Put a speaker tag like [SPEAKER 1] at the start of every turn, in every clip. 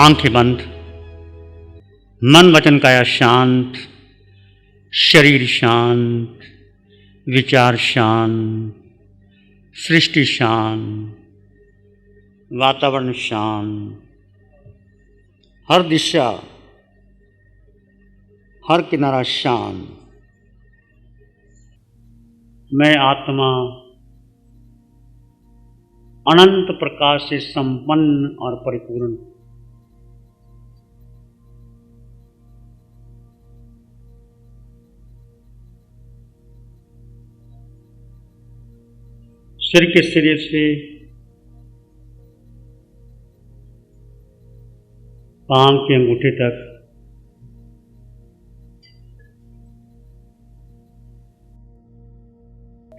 [SPEAKER 1] आंखें बंद, मन वचन काया शांत, शरीर शांत, विचार शांत, सृष्टि शांत, वातावरण शांत, हर दिशा, हर किनारा शांत। मैं आत्मा अनंत प्रकाश से संपन्न और परिपूर्ण। सिर के सिरे से पांव के अंगूठे तक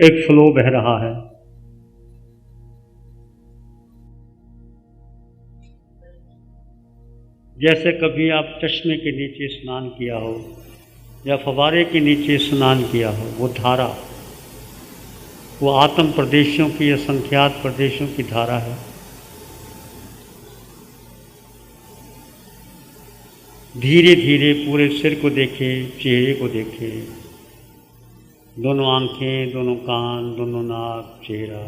[SPEAKER 1] एक फ्लो बह रहा है। जैसे कभी आप चश्मे के नीचे स्नान किया हो या फव्वारे के नीचे स्नान किया हो, वो धारा, वो आत्म प्रदेशों की, असंख्यात प्रदेशों की धारा है। धीरे धीरे पूरे सिर को देखें, चेहरे को देखें, दोनों आंखें, दोनों कान, दोनों नाक, चेहरा,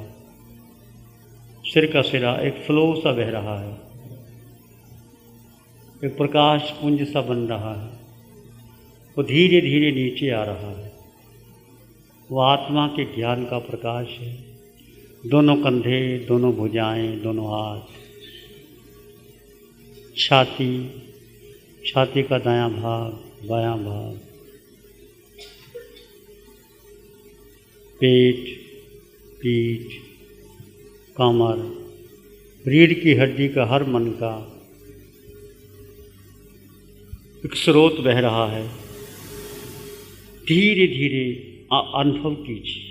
[SPEAKER 1] सिर का सिरा एक फ्लो सा बह रहा है, एक प्रकाश पुंज सा बन रहा है। वो धीरे धीरे नीचे आ रहा है। वो आत्मा के ज्ञान का प्रकाश है। दोनों कंधे, दोनों भुजाएं, दोनों हाथ, छाती, छाती का दायां भाग, बायां भाग, पेट, पीठ, कमर, रीढ़ की हड्डी का हर मन का एक स्रोत बह रहा है। धीरे धीरे अनुभव कीजिए।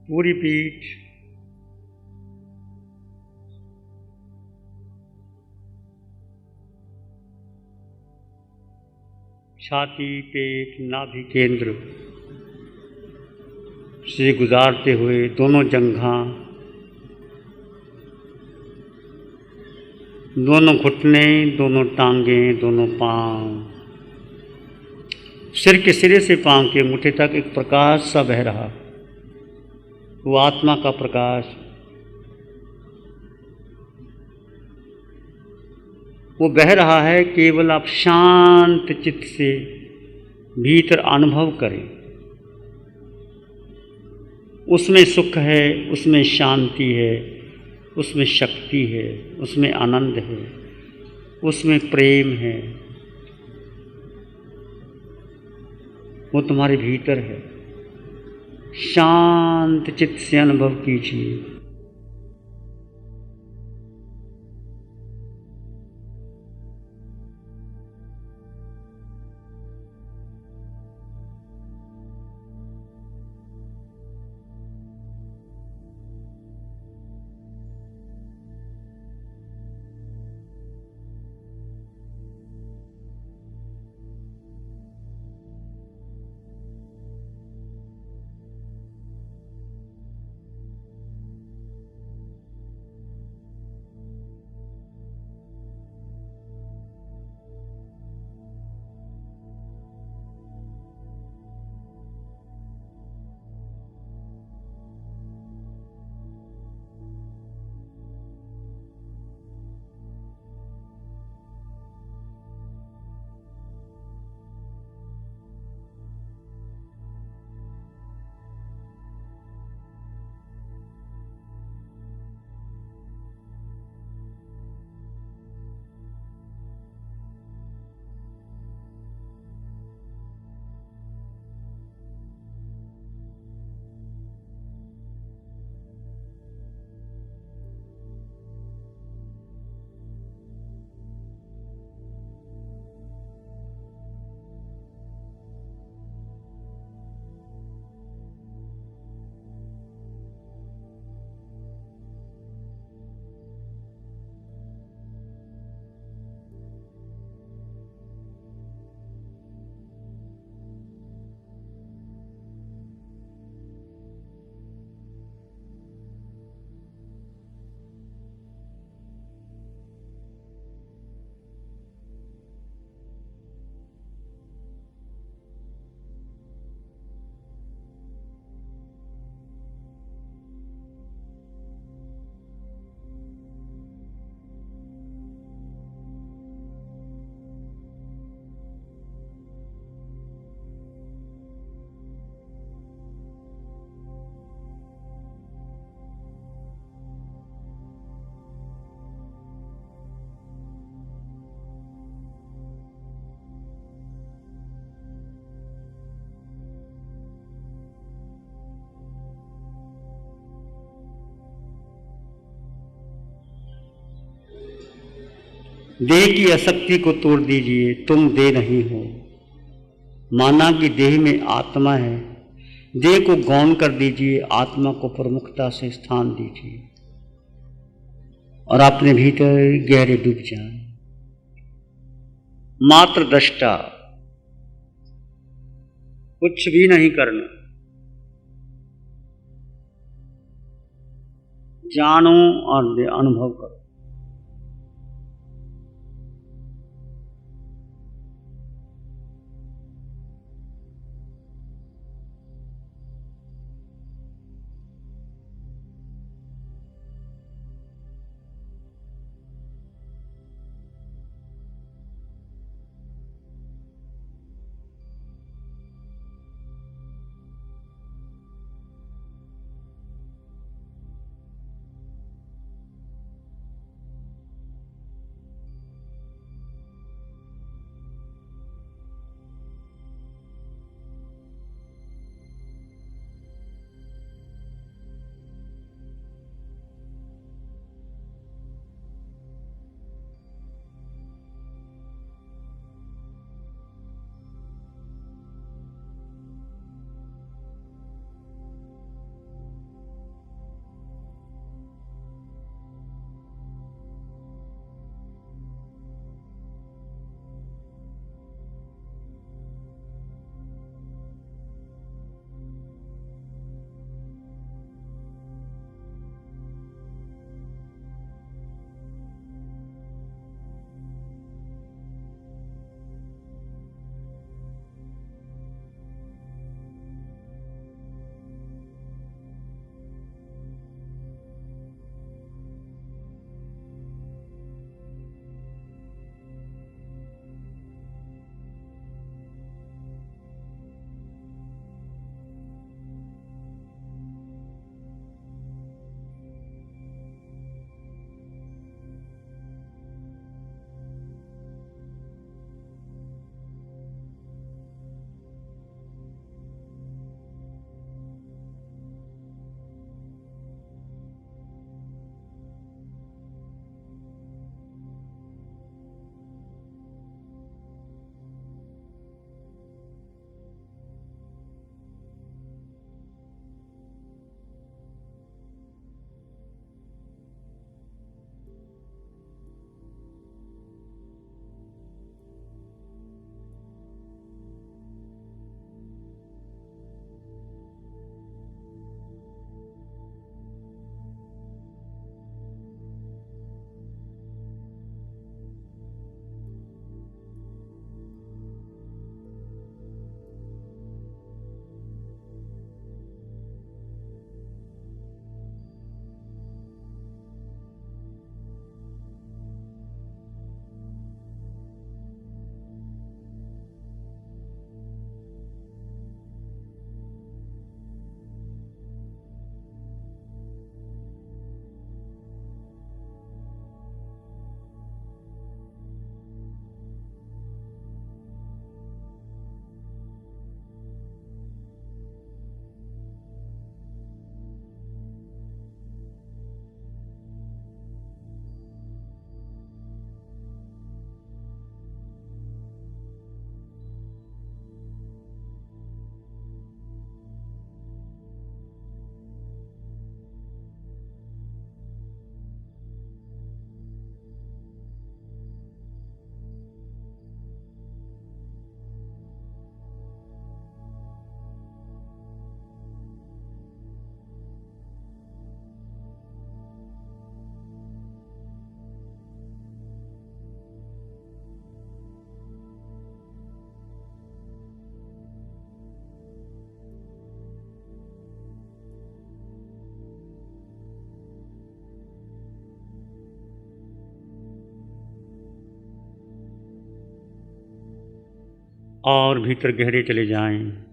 [SPEAKER 1] पूरी पीठ, छाती, पेट, नाभि केंद्र से गुजारते हुए दोनों जंघा, दोनों घुटने, दोनों टांगें, दोनों पांव, सिर के सिरे से पांव के अंगूठे तक एक प्रकाश सा बह रहा। वो आत्मा का प्रकाश, वो बह रहा है। केवल आप शांत चित्त से भीतर अनुभव करें। उसमें सुख है, उसमें शांति है, उसमें शक्ति है, उसमें आनंद है, उसमें प्रेम है। वो तुम्हारे भीतर है। शांत चित्त से अनुभव कीजिए। देह की आसक्ति को तोड़ दीजिए, तुम देह नहीं हो। माना कि देह में आत्मा है, देह को गौण कर दीजिए, आत्मा को प्रमुखता से स्थान दीजिए और अपने भीतर गहरे डूब जाए। मात्र दृष्टा, कुछ भी नहीं करना, जानो और अनुभव करो। और भीतर गहरे चले जाएं।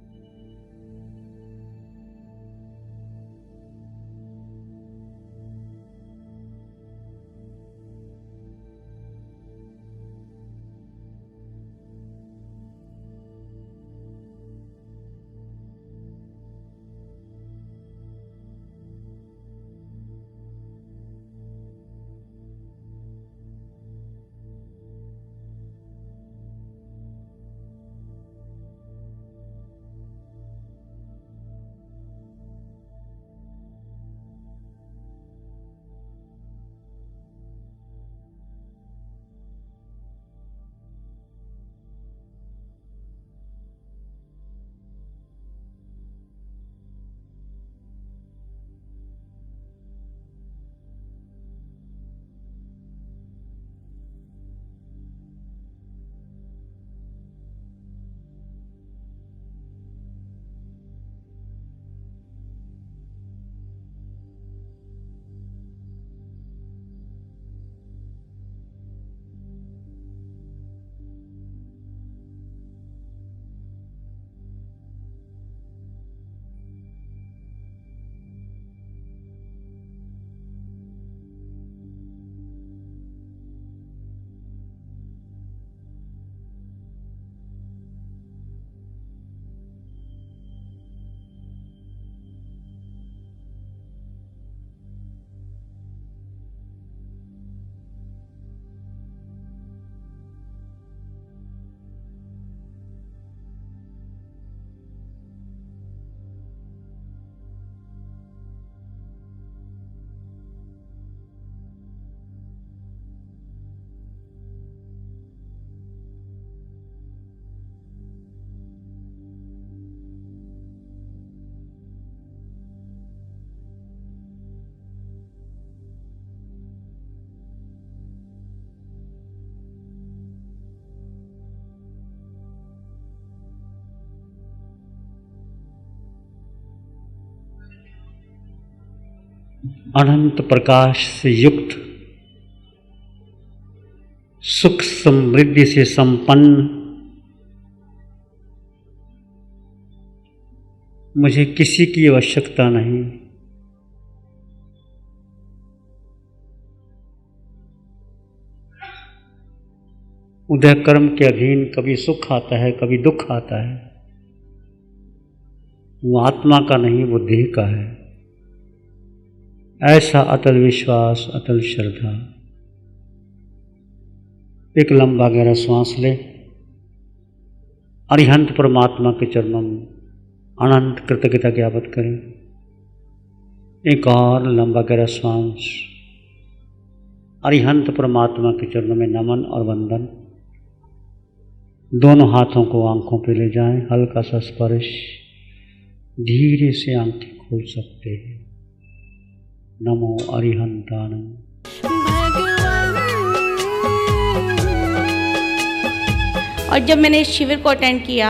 [SPEAKER 1] अनंत प्रकाश से युक्त, सुख समृद्धि से संपन्न, मुझे किसी की आवश्यकता नहीं। उदय कर्म के अधीन कभी सुख आता है, कभी दुख आता है। वो आत्मा का नहीं, वो देह का है। ऐसा अटल विश्वास, अटल श्रद्धा। एक लंबा गहरा श्वास ले, अरिहंत परमात्मा के चरणों में अनंत कृतज्ञता ज्ञापित करें। एक और लंबा गहरा श्वास, अरिहंत परमात्मा के चरणों में नमन और वंदन। दोनों हाथों को आंखों पे ले जाएं, हल्का सा स्पर्श, धीरे से आंखें खोल सकते हैं। नमो अरिहंतानंद।
[SPEAKER 2] और जब मैंने इस शिविर को अटेंड किया,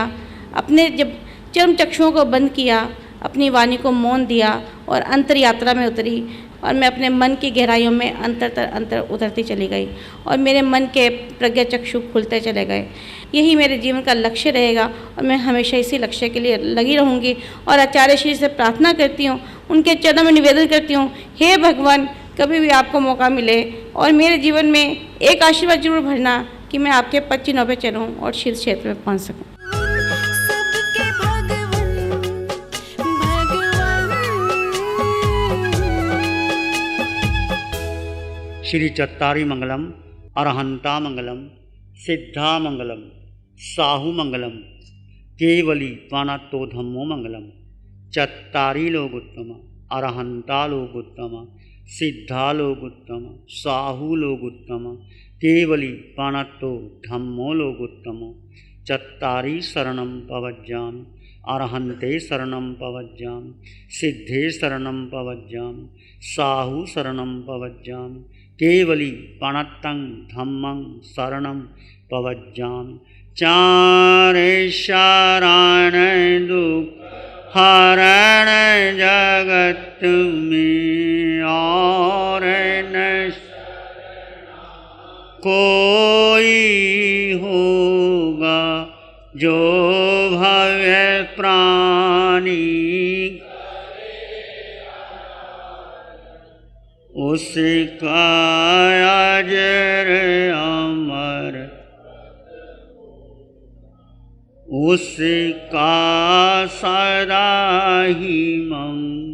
[SPEAKER 2] अपने जब चर्म चक्षुओं को बंद किया, अपनी वाणी को मौन दिया और अंतर यात्रा में उतरी, और मैं अपने मन की गहराइयों में अंतर उतरती चली गई और मेरे मन के प्रज्ञा चक्षु खुलते चले गए। यही मेरे जीवन का लक्ष्य रहेगा और मैं हमेशा इसी लक्ष्य के लिए लगी रहूँगी। और आचार्य श्री से प्रार्थना करती हूँ, उनके चरणों में निवेदन करती हूँ, हे भगवान, कभी भी आपको मौका मिले और मेरे जीवन में एक आशीर्वाद जरूर भरना कि मैं आपके पद चिन्हों पर चलूँ और शीर्ष क्षेत्र में पहुँच सकूँ।
[SPEAKER 1] श्री चत्तारी मंगलम, अरहंता मंगलम, सिद्धा मंगलम, साहू मंगलम, केवली त्वानातो धम्मो मंगलम। चत्तारी लोग उत्तम, अरहंता लोग उत्तम, सिद्धा लोग उत्तम, साहू लोग उत्तम, केवली त्वानातो धम्मो लोग उत्तम। चत्तारी शरणं पवज्जामि, अरहंते शरणं पवज्जामि, सिद्धे शरणं पवज्जामि, साहू शरणं पवज्जामि, केवली प्रणतं धम्मं शरणं पवज्जामि। चारे शरण दुख हरण जगत में, और न कोई होगा जो भय प्राणी, उसका अजर अमर, उसका सदा ही मंगल।